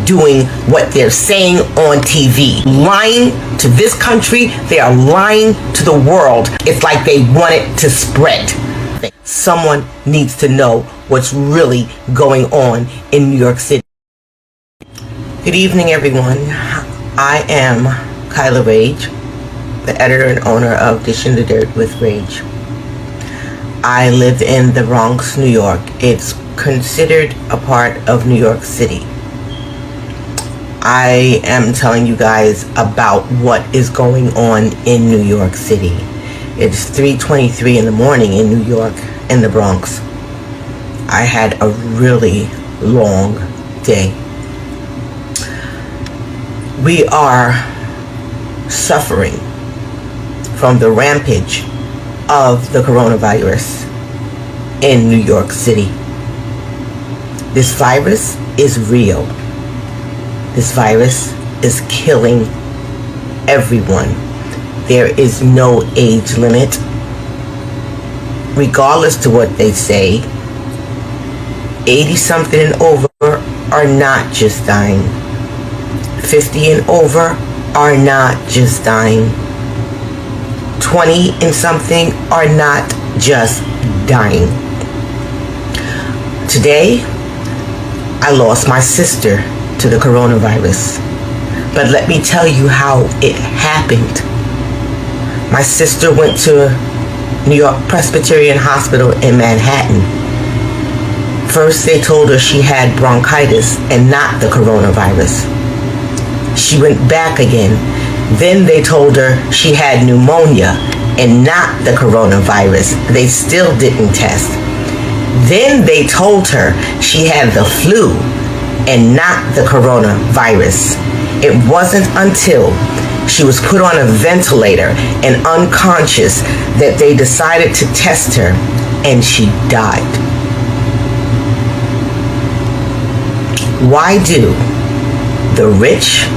doing what they're saying on TV. Lying to this country, they are lying to the world. It's like they want it to spread. Someone needs to know what's really going on in New York City. Good evening, everyone. I am Kyla Rage, the editor and owner of Dishing the Dirt with Rage. I live in the Bronx, New York. It's considered a part of New York City. I am telling you guys about what is going on in New York City. It's 3:23 in the morning in New York, in the Bronx. I had a really long day. We are suffering from the rampage of the coronavirus in New York City. This virus is real. This virus is killing everyone. There is no age limit. Regardless to what they say, 80-something and over are not just dying. 50 and over are not just dying. 20 and something are not just dying. Today, I lost my sister to the coronavirus. But let me tell you how it happened. My sister went to New York Presbyterian Hospital in Manhattan. First, they told her she had bronchitis and not the coronavirus. She went back again. Then they told her she had pneumonia and not the coronavirus. They still didn't test. Then they told her she had the flu and not the coronavirus. It wasn't until she was put on a ventilator and unconscious that they decided to test her, and she died. Why do the rich,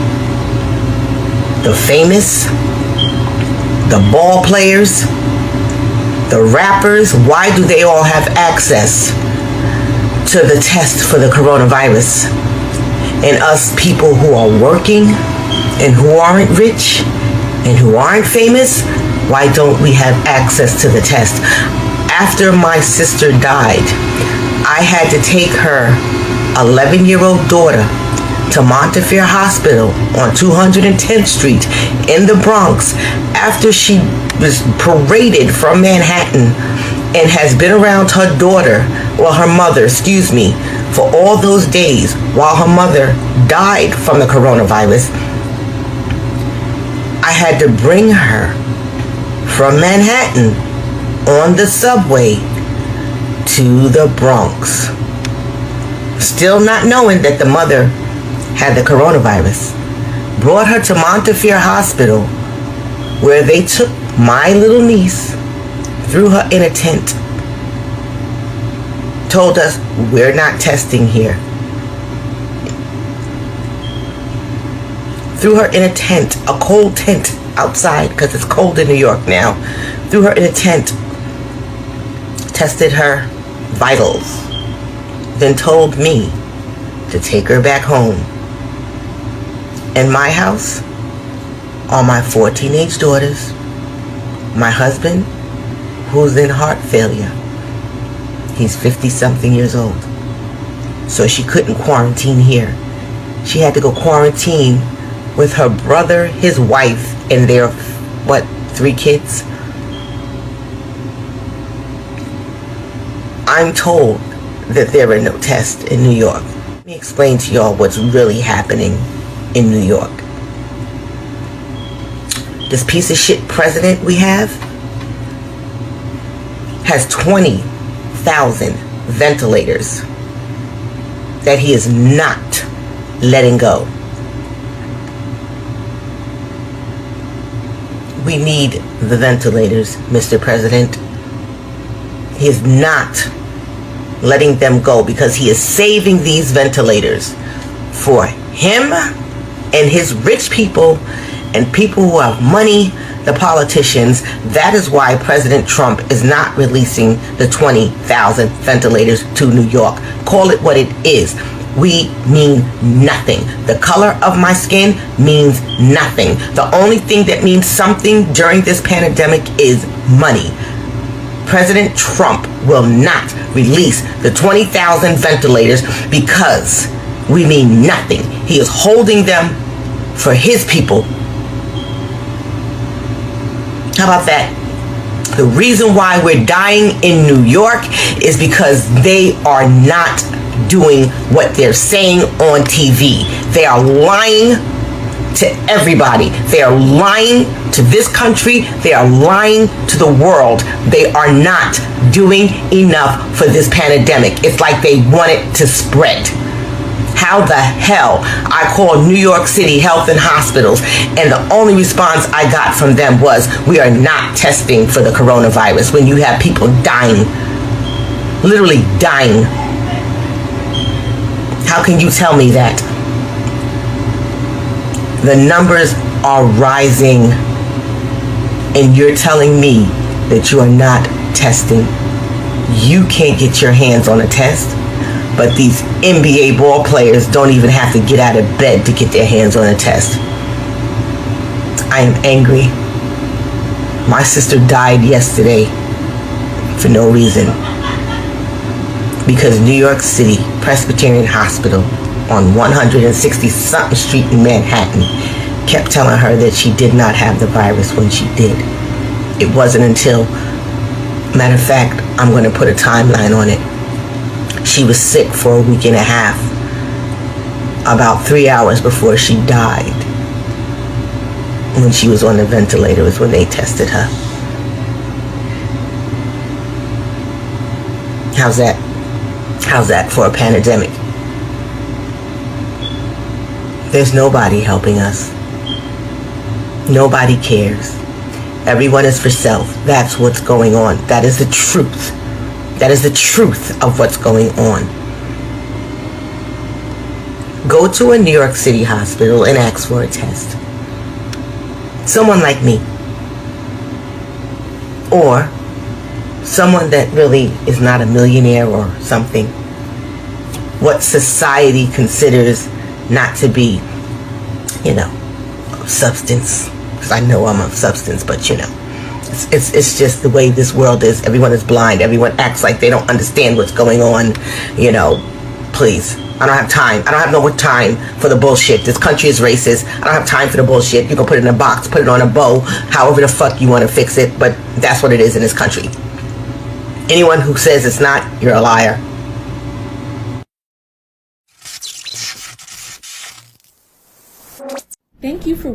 the famous, the ball players, the rappers, why do they all have access to the test for the coronavirus? And us people who are working and who aren't rich and who aren't famous, why don't we have access to the test? After my sister died, I had to take her 11-year-old daughter to Montefiore Hospital on 210th Street in the Bronx after she was paraded from Manhattan and has been around her daughter, well, her mother, excuse me, for all those days while her mother died from the coronavirus. I had to bring her from Manhattan on the subway to the Bronx, still not knowing that the mother had the coronavirus. Brought her to Montefiore Hospital, where they took my little niece, threw her in a tent, told us, we're not testing here. Threw her in a tent, a cold tent outside, because it's cold in New York now. Threw her in a tent, tested her vitals, then told me to take her back home. In my house are my 4 teenage daughters, my husband, who's in heart failure. He's 50-something years old. So she couldn't quarantine here. She had to go quarantine with her brother, his wife, and their, 3 kids? I'm told that there are no tests in New York. Let me explain to y'all what's really happening in New York. This piece of shit president we have has 20,000 ventilators that he is not letting go. We need the ventilators, Mr. President. He is not letting them go because he is saving these ventilators for him and his rich people and people who have money, the politicians. That is why President Trump is not releasing the 20,000 ventilators to New York. Call it what it is. we mean nothing. The color of my skin means nothing. The only thing that means something during this pandemic is money. President Trump will not release the 20,000 ventilators because we mean nothing. He is holding them for his people. How about that? The reason why we're dying in New York is because they are not doing what they're saying on TV. They are lying to everybody. They are lying to this country. They are lying to the world. They are not doing enough for this pandemic. It's like they want it to spread. How the hell? I called New York City Health and Hospitals, and the only response I got from them was, we are not testing for the coronavirus, when you have people dying, literally dying. How can you tell me that? The numbers are rising, and you're telling me that you are not testing. You can't get your hands on a test, but these NBA ball players don't even have to get out of bed to get their hands on a test. I am angry. My sister died yesterday for no reason, because New York City Presbyterian Hospital on 160-something Street in Manhattan kept telling her that she did not have the virus when she did. It wasn't until, matter of fact, I'm going to put a timeline on it. She was sick for a week and a half. About 3 hours before she died, when she was on the ventilator, was when they tested her. How's that? How's that for a pandemic? There's nobody helping us. Nobody cares. Everyone is for self. That's what's going on. That is the truth. That is the truth of what's going on. Go to a New York City hospital and ask for a test. Someone like me. Or someone that really is not a millionaire or something. What society considers not to be, of substance. Because I know I'm of substance, but it's just the way this world is. Everyone is blind. Everyone acts like they don't understand what's going on. Please. I don't have time. I don't have no time for the bullshit. This country is racist. I don't have time for the bullshit. You can put it in a box, put it on a bow, however the fuck you want to fix it, but that's what it is in this country. Anyone who says it's not, you're a liar. Thank you for